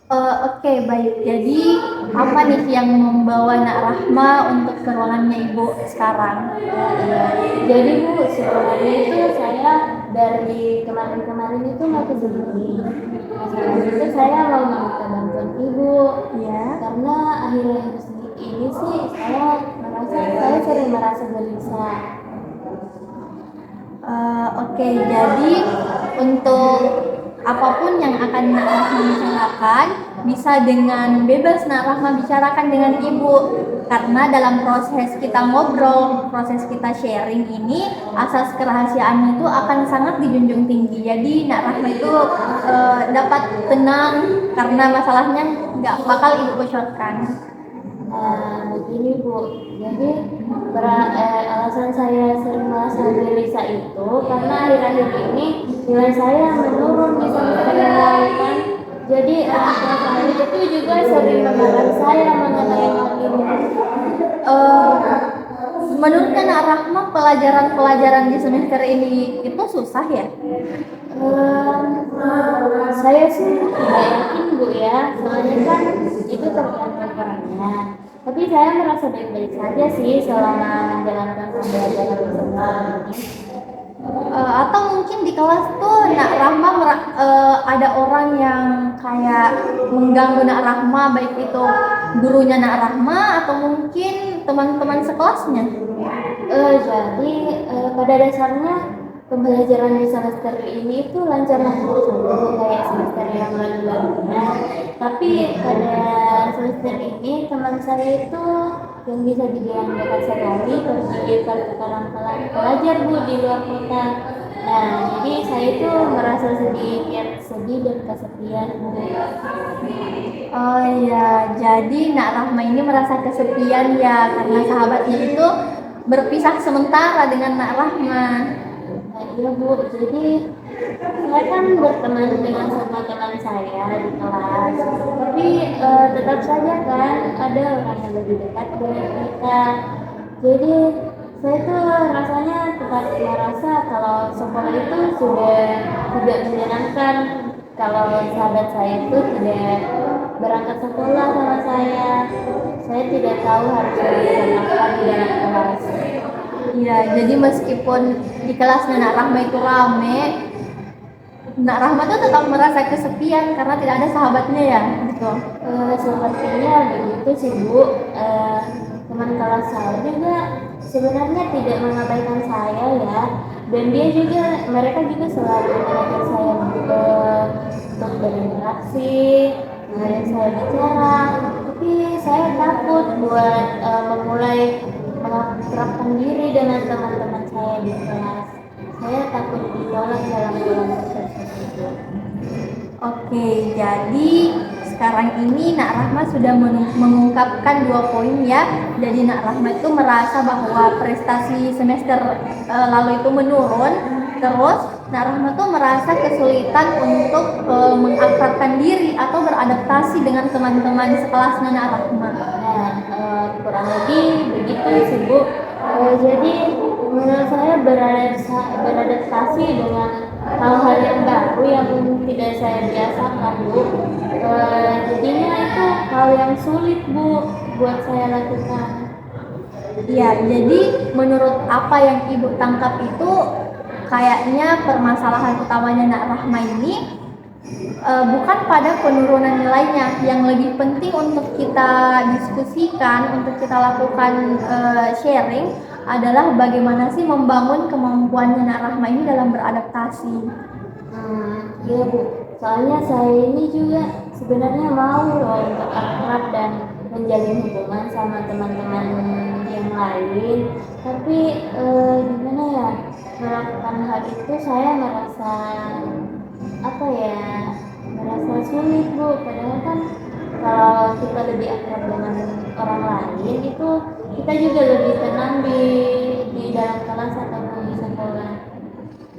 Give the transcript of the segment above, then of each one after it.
Oke, baik. Jadi apa nih yang membawa Nak Rahma untuk ke ruangannya Ibu sekarang? Iya. Jadi Bu, sebenarnya itu saya dari kemarin-kemarin itu nggak ke sini. Masalahnya itu saya mau minta bantuan Ibu. Ya. Karena akhir-akhir ini sih saya sering merasa gelisah. Oke, jadi untuk apapun yang akan Nak Rahma bicarakan, bisa dengan bebas Nak Rahma bicarakan dengan Ibu. Karena dalam proses kita ngobrol, proses kita sharing ini, asas kerahasiaan itu akan sangat dijunjung tinggi. Jadi Nak Rahma itu dapat tenang karena masalahnya nggak bakal Ibu bocorkan. Begini Bu, jadi alasan saya sering merasa gelisah itu karena akhir-akhir ini nilai saya menurun di semester yang lalu kan. Jadi orang tua saya itu juga sering memarahi saya mengenai hal ini. Eh, Menurut Nak Rahma, pelajaran-pelajaran di semester ini itu susah ya? Saya sih tidak yakin Bu ya, soalnya kan itu tergantung orangnya. Tapi saya merasa baik-baik saja sih selama menjalankan pembelajaran semester ini. Atau mungkin di kelas tuh Nak Rahma ada orang yang kayak mengganggu Nak Rahma, baik itu gurunya Nak Rahma atau mungkin teman-teman sekelasnya. Jadi pada dasarnya pembelajaran di semester ini itu lancar-lancar saja kayak semester yang lalu-lalunya. Tapi pada semester ini teman saya itu yang bisa dibilang dekat sekali pergi pertukaran pelajar Bu di luar kota. Nah, jadi saya itu merasa sedikit sedih dan kesepian Bu. Oh iya, jadi Nak Rahma ini merasa kesepian ya karena sahabatnya itu berpisah sementara dengan Nak Rahma. Nah, iya Bu, jadi saya kan berteman dengan semua teman saya di kelas, tapi tetap saja kan ada orang yang lebih dekat dengan kita. Jadi saya tuh rasanya tetap merasa kalau sekolah itu sudah tidak menyenangkan, kalau sahabat saya itu tidak berangkat sekolah sama saya. Saya tidak tahu harus melakukan apa di dalam kelas. Iya, jadi meskipun di kelasnya Nak Rahma itu rame, Nak Rahma tuh tetap merasa kesepian karena tidak ada sahabatnya ya, gitu. Sepertinya begitu sih Bu. Teman kelas saya juga sebenarnya tidak mengabaikan saya ya, dan mereka juga selalu mengajak saya untuk berinteraksi, mengajak saya bicara, tapi saya takut buat memulai mengakrabkan diri dengan teman-teman saya di kelas. Saya takut ditolak dalam kelompok tersebut. Oke, jadi sekarang ini Nak Rahma sudah mengungkapkan 2 poin ya. Jadi Nak Rahma itu merasa bahwa prestasi semester lalu itu menurun. Terus Nak Rahma tuh merasa kesulitan untuk mengakrabkan diri atau beradaptasi dengan teman-teman sekelasnya Nak Rahma. Nah, kurang lebih begitu sih Bu. Jadi menurut saya beradaptasi dengan hal-hal yang baru yang tidak saya biasakan Bu. Jadinya itu hal yang sulit Bu buat saya lakukan. Iya, jadi menurut apa yang Ibu tangkap itu kayaknya permasalahan utamanya Nak Rahma ini bukan pada penurunan nilainya. Yang lebih penting untuk kita diskusikan, untuk kita lakukan sharing adalah bagaimana sih membangun kemampuannya Nak Rahma ini dalam beradaptasi. Iya Bu, soalnya saya ini juga sebenarnya mau loh untuk akrab dan menjalin hubungan sama teman-teman yang lain, tapi gimana ya, melakukan hal itu saya merasa apa ya, merasa sulit Bu. Padahal kan kalau kita lebih akrab dengan orang lain itu kita juga lebih tenang di dalam kelas ataupun di sekolah.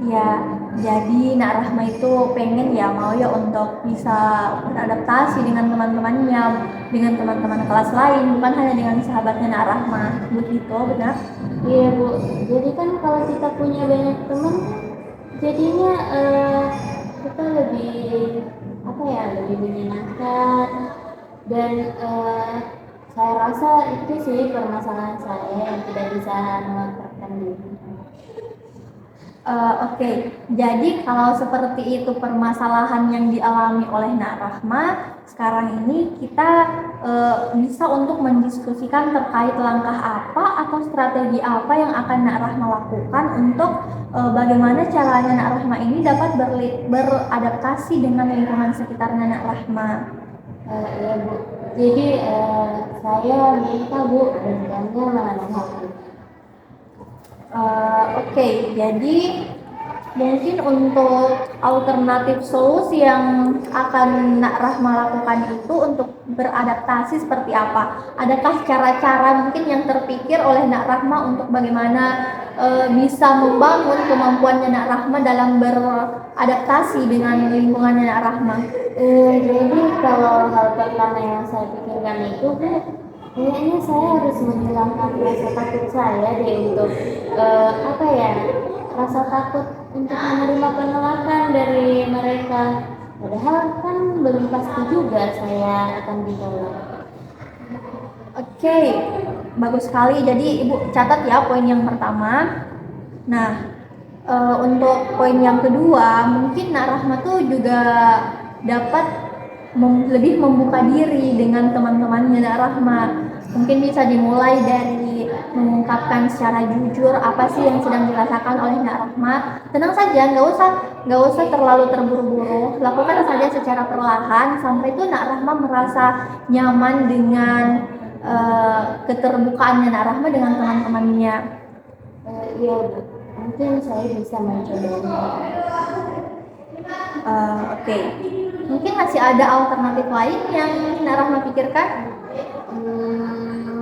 Ya, jadi Nak Rahma itu pengen ya mau ya untuk bisa beradaptasi dengan teman-temannya, dengan teman-teman kelas lain, bukan hanya dengan sahabatnya Nak Rahma. Begitu, benar? Iya Bu, jadi kan kalau kita punya banyak teman, jadinya kita lebih apa ya, lebih menyenangkan. Dan saya rasa itu sih permasalahan saya yang tidak bisa mengontrakkan diri. Oke, jadi kalau seperti itu permasalahan yang dialami oleh Nak Rahma, sekarang ini kita bisa untuk mendiskusikan terkait langkah apa atau strategi apa yang akan Nak Rahma lakukan untuk bagaimana caranya Nak Rahma ini dapat beradaptasi dengan lingkungan sekitarnya Nak Rahma. Ya Bu, jadi saya minta Bu bantuannya mengenai hal ini. Oke, jadi mungkin untuk alternatif solusi yang akan Nak Rahma lakukan itu untuk beradaptasi seperti apa? Adakah cara-cara mungkin yang terpikir oleh Nak Rahma untuk bagaimana bisa membangun kemampuannya Nak Rahma dalam beradaptasi dengan lingkungannya Nak Rahma? Jadi kalau hal pertama yang saya pikirkan itu Bu, kayaknya saya harus menghilangkan rasa takut saya deh untuk apa ya, rasa takut untuk menerima penolakan dari mereka. Padahal kan belum pasti juga saya akan ditolak. Oke, bagus sekali. Jadi Ibu catat ya poin yang pertama. Nah, untuk poin yang kedua, mungkin Nak Rahma tuh juga dapat lebih membuka diri dengan teman-temannya Nak Rahma. Mungkin bisa dimulai dari mengungkapkan secara jujur apa sih yang sedang dirasakan oleh Nak Rahma. Tenang saja, nggak usah terlalu terburu-buru. Lakukan saja secara perlahan sampai itu Nak Rahma merasa nyaman dengan keterbukaannya Nak Rahma dengan teman-temannya. Iya Bu, mungkin saya bisa mencobanya. Oke. Mungkin masih ada alternatif lain yang Nak Rahma pikirkan?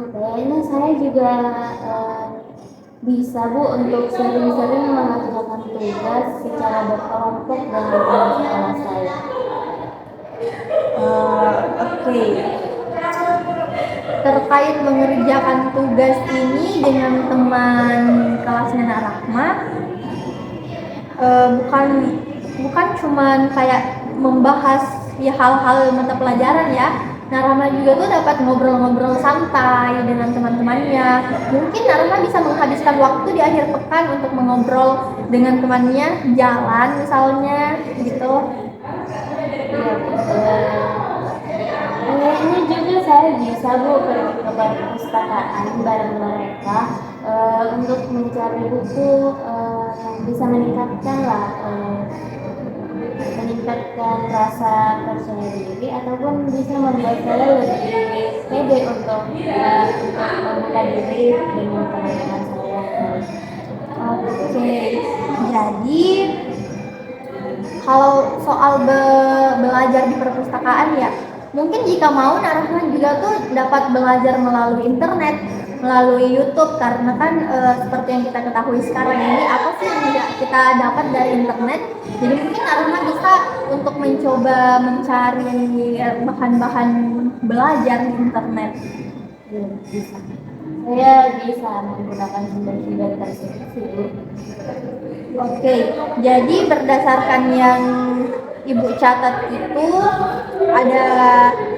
Kayaknya saya juga bisa Bu untuk sering-sering mengerjakan tugas secara berkelompok dengan teman sekolah saya. Oke. Terkait mengerjakan tugas ini dengan teman kelasnya Nak Rahma, bukan cuman kayak membahas ya hal-hal mata pelajaran ya. Nak Rahma juga tuh dapat ngobrol-ngobrol santai dengan teman-temannya. Mungkin Nak Rahma bisa menghabiskan waktu di akhir pekan untuk mengobrol dengan temannya, jalan misalnya gitu. Kayaknya juga saya bisa Bu pergi ke perpustakaan bareng mereka untuk mencari buku yang bisa meningkatkan rasa percaya diri ataupun bisa membuat saya lebih pede untuk membuka diri dengan teman-teman saya. Oke, jadi kalau soal belajar di perpustakaan ya, mungkin jika mau Nak Rahma juga tuh dapat belajar melalui internet, melalui YouTube, karena kan seperti yang kita ketahui sekarang ini apa sih yang tidak kita dapat dari internet. Jadi mungkin Nak Rahma bisa untuk mencoba mencari bahan-bahan belajar di internet. Bisa. Saya bisa menggunakan sumber-sumber tersebut sih. Oke, jadi berdasarkan yang Ibu catat itu ada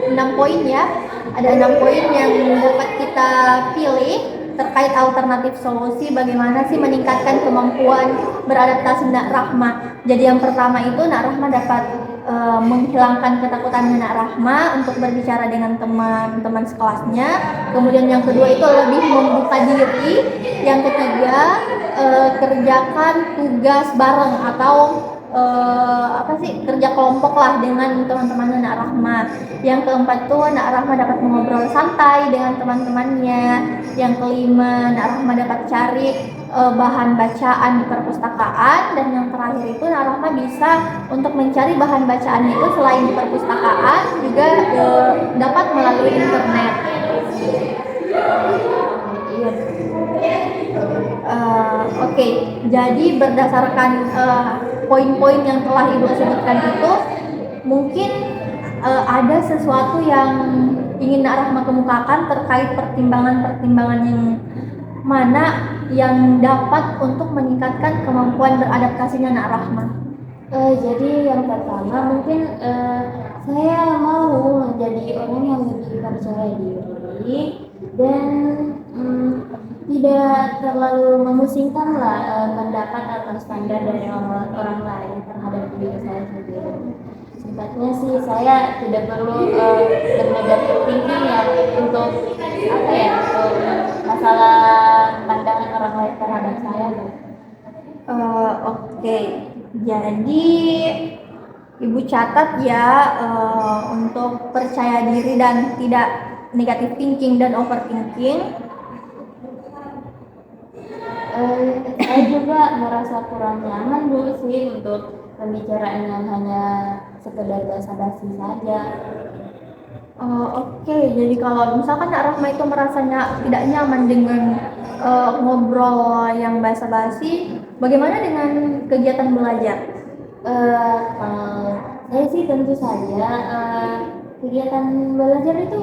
6 poin ya. Ada 6 poin yang dapat kita pilih terkait alternatif solusi bagaimana sih meningkatkan kemampuan beradaptasi Nak Rahma. Jadi yang pertama itu Nak Rahma dapat menghilangkan ketakutannya Nak Rahma untuk berbicara dengan teman-teman sekelasnya. Kemudian yang kedua itu lebih membuka diri. Yang ketiga kerjakan tugas bareng atau kerja kelompok lah dengan teman-temannya Nak Rahma. Yang keempat tuh Nak Rahma dapat mengobrol santai dengan teman-temannya. Yang kelima Nak Rahma dapat cari bahan bacaan di perpustakaan. Dan yang terakhir itu Nak Rahma bisa untuk mencari bahan bacaan itu selain di perpustakaan juga dapat melalui internet. Oke, jadi berdasarkan poin-poin yang telah Ibu sebutkan itu, mungkin ada sesuatu yang ingin Nak Rahma kemukakan terkait pertimbangan-pertimbangan yang mana yang dapat untuk meningkatkan kemampuan beradaptasinya Nak Rahma. Jadi yang pertama mungkin saya mau menjadi orang yang lebih percaya diri dan mm, tidak terlalu memusingkan lah pendapat atau standar dari orang lain terhadap diri saya sendiri. Singkatnya sih saya tidak perlu bernegatif thinking ya untuk apa ya untuk masalah pandangan orang lain terhadap saya. Oke, jadi Ibu catat ya, untuk percaya diri dan tidak negatif thinking dan overthinking. Saya juga merasa kurang nyaman dulu sih untuk pembicaraan yang hanya sekedar basa-basi saja. Oke, jadi kalau misalkan Kak Rahma itu merasanya tidak nyaman dengan ngobrol yang basa-basi, bagaimana dengan kegiatan belajar? Kalau saya sih tentu saja kegiatan belajar itu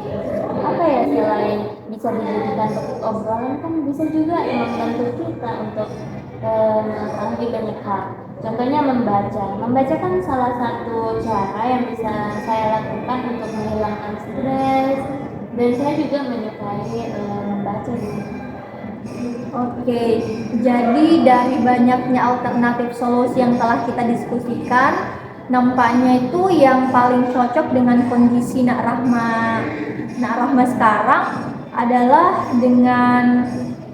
apa ya, selain bisa dijadikan topik obrolan kan bisa juga membantu kita untuk mengetahui banyak hal. Contohnya membaca kan salah satu cara yang bisa saya lakukan untuk menghilangkan stres, dan saya juga menyukai membaca gitu. Oke, jadi dari banyaknya alternatif solusi yang telah kita diskusikan, nampaknya itu yang paling cocok dengan kondisi Nak Rahma sekarang adalah dengan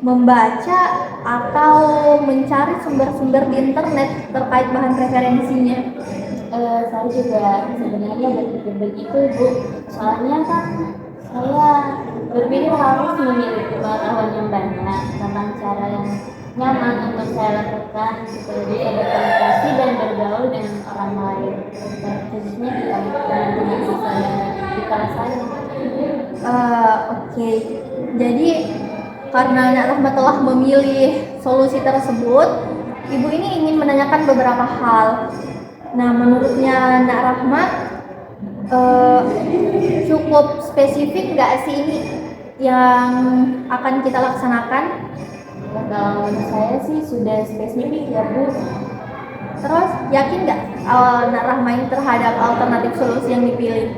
membaca atau mencari sumber-sumber di internet terkait bahan referensinya. Saya juga sebenarnya berpikir begitu, Bu. Soalnya kan saya berpikir harus memiliki pengetahuan yang banyak tentang cara yang nyaman untuk saya lakukan supaya bisa berkomunikasi dan bergaul dengan orang lain, dan khususnya di teman-teman saya di kelas saya. Oke, jadi karena Nak Rahma telah memilih solusi tersebut, Ibu ini ingin menanyakan beberapa hal. Nah, menurutnya Nak Rahma, cukup spesifik nggak sih ini yang akan kita laksanakan? Kalau menurut saya sih sudah spesifik ya, Bu. Terus yakin nggak Nak Rahma ini terhadap alternatif solusi yang dipilih?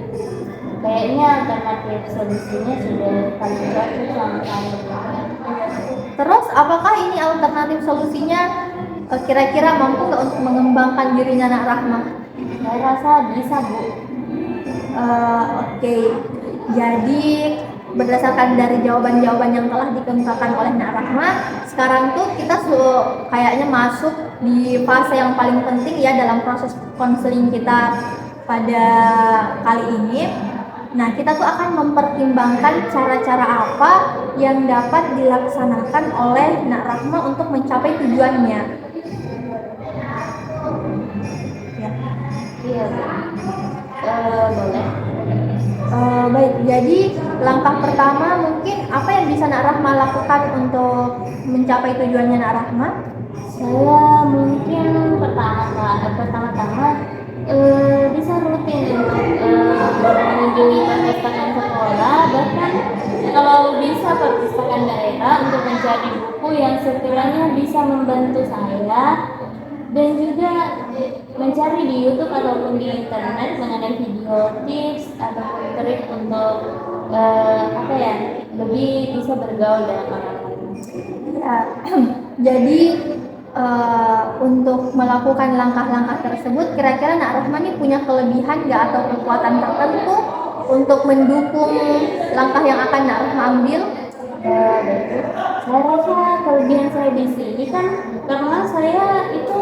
Kayaknya alternatif solusinya sudah paling cocok sama saya. Terus apakah ini alternatif solusinya kira-kira mampu nggak untuk mengembangkan dirinya Nak Rahma? Saya rasa bisa, Bu. Oke, jadi berdasarkan dari jawaban-jawaban yang telah dikemukakan oleh Nak Rahma, sekarang tuh kita kayaknya masuk di fase yang paling penting ya dalam proses konseling kita pada kali ini. Nah, kita tuh akan mempertimbangkan cara-cara apa yang dapat dilaksanakan oleh Nak Rahma untuk mencapai tujuannya. Ya. Iya, Bu. Boleh. Baik, jadi langkah pertama mungkin apa yang bisa Nak Rahma lakukan untuk mencapai tujuannya Nak Rahma? Saya mungkin pertama-tama bisa rutin untuk mengunjungi perpustakaan sekolah, bahkan kalau bisa perpustakaan daerah, untuk mencari buku yang sekiranya bisa membantu saya, dan juga mencari di YouTube ataupun di internet mengenai video tips ataupun trik untuk lebih bisa bergaul dengan orang lain. Ya, jadi untuk melakukan langkah-langkah tersebut, kira-kira Nak Rahma ini punya kelebihan nggak atau kekuatan tertentu untuk mendukung langkah yang akan Nak Rahma ambil? Saya rasa kelebihan saya di sini kan karena saya itu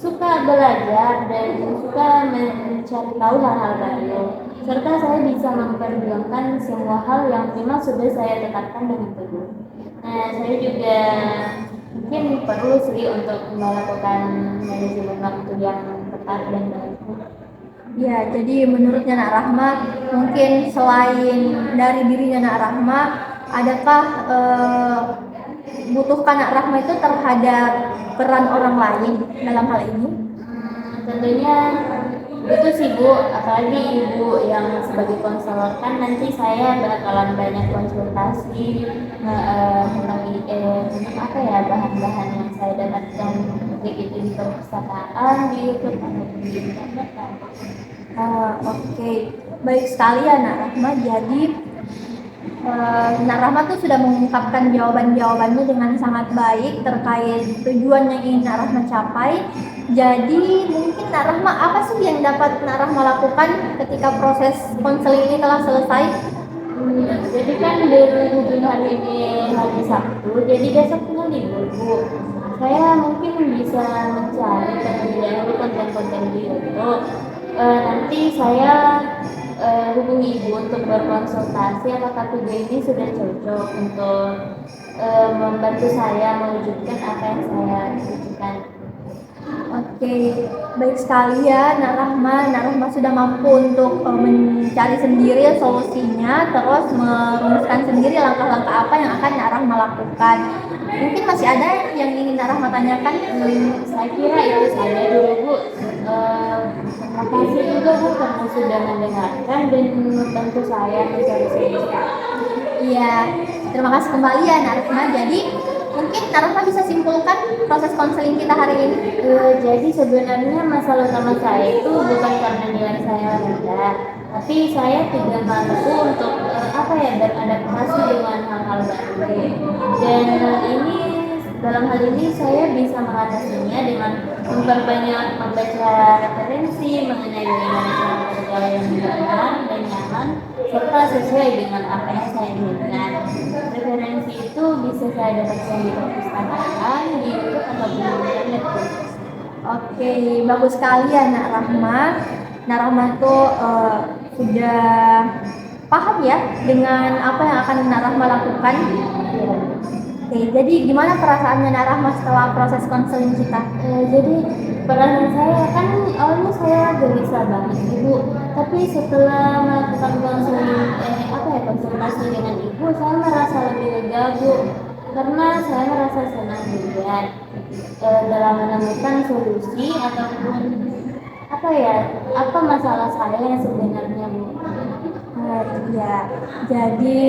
suka belajar dan suka mencari tahu hal-hal baru, serta saya bisa memperjuangkan semua hal yang memang sudah saya tetapkan dengan teguh. Nah, saya juga mungkin perlu sih untuk melakukan manajemen waktu yang tepat dan baik. Ya, jadi menurutnya Nak Rahma, mungkin selain dari dirinya Nak Rahma, adakah butuhkan Nak Rahma itu terhadap peran orang lain dalam hal ini? Tentunya itu sih, Bu, apalagi Ibu yang sebagai konselor kan nanti saya bakalan banyak konsultasi tentang bahan-bahan yang saya dapatkan baik itu di perpustakaan, di YouTube ataupun di internet. Oke. Baik sekali ya Nak Rahma. Jadi Nak Rahma tuh sudah mengungkapkan jawaban-jawabannya dengan sangat baik terkait tujuan yang ingin Nak Rahma capai. Jadi mungkin Nak Rahma apa sih yang dapat Nak Rahma lakukan ketika proses konseling ini telah selesai? Jadi kan berhubung hari ini hari Sabtu, jadi besoknya libur Bu. Saya mungkin bisa mencari terlebih dahulu konten-konten di YouTube. Nanti saya hubungi Ibu untuk berkonsultasi apakah video ini sudah cocok untuk membantu saya mewujudkan apa yang saya tujukan. Oke, baik sekali ya Nak Rahma. Nak Rahma sudah mampu untuk mencari sendiri solusinya, terus merumuskan sendiri langkah-langkah apa yang akan Nak Rahma lakukan. Mungkin masih ada yang ingin Nak Rahma tanyakan? Saya kira itu saja dulu Bu. Terima kasih juga Bu karena sudah mendengarkan dan membantu saya mencari solusi. Iya, terima kasih kembali ya Nak Rahma. Jadi mungkin Nak Rahma bisa simpulkan proses konseling kita hari ini. Jadi sebenarnya masalah utama saya itu bukan karena nilai saya rendah, tapi saya tidak mampu untuk beradaptasi dengan hal-hal baru. Dan ini dalam hal ini saya bisa mengatasinya dengan memperbanyak membaca referensi mengenai bagaimana cara bergaul yang benar dan nyaman serta sesuai dengan apa yang saya inginkan. Referensi itu bisa saya dapatkan di perpustakaan, di YouTube ataupun di internet. Oke, bagus sekali ya Nak Rahma. Nak Rahma tuh sudah paham ya dengan apa yang akan Nak Rahma lakukan. Oke, jadi gimana perasaannya Nak Rahma setelah proses konseling kita? Jadi perasaan saya kan awalnya saya gelisah banget Ibu, tapi setelah melakukan konsultasi dengan Ibu, saya merasa lebih lega Bu, karena saya merasa senang juga dalam menemukan solusi ataupun apa masalah saya yang sebenarnya Bu. Ya, jadi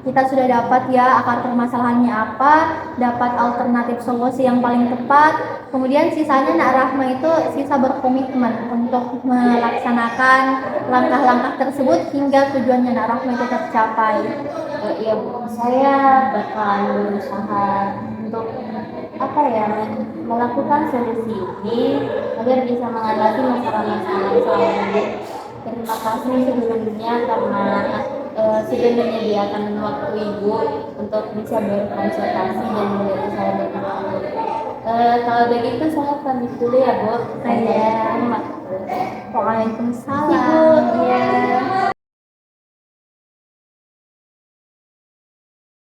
kita sudah dapat ya akar permasalahannya apa, dapat alternatif solusi yang paling tepat. Kemudian sisanya Nak Rahma itu sisa berkomitmen untuk melaksanakan langkah-langkah tersebut hingga tujuannya Nak Rahma itu tercapai. Iya Bu, saya bakalan berusaha untuk melakukan solusi ini agar bisa mengatasi masalah-masalah saya. Terima kasih sebelumnya karena sudah menyediakan waktu Ibu untuk bisa berkonsultasi dan menjadi saya bergabung. Kalau begitu saya pamit dulu ya Bu. Iya. Terima kasih. Waalaikumsalam. Iya.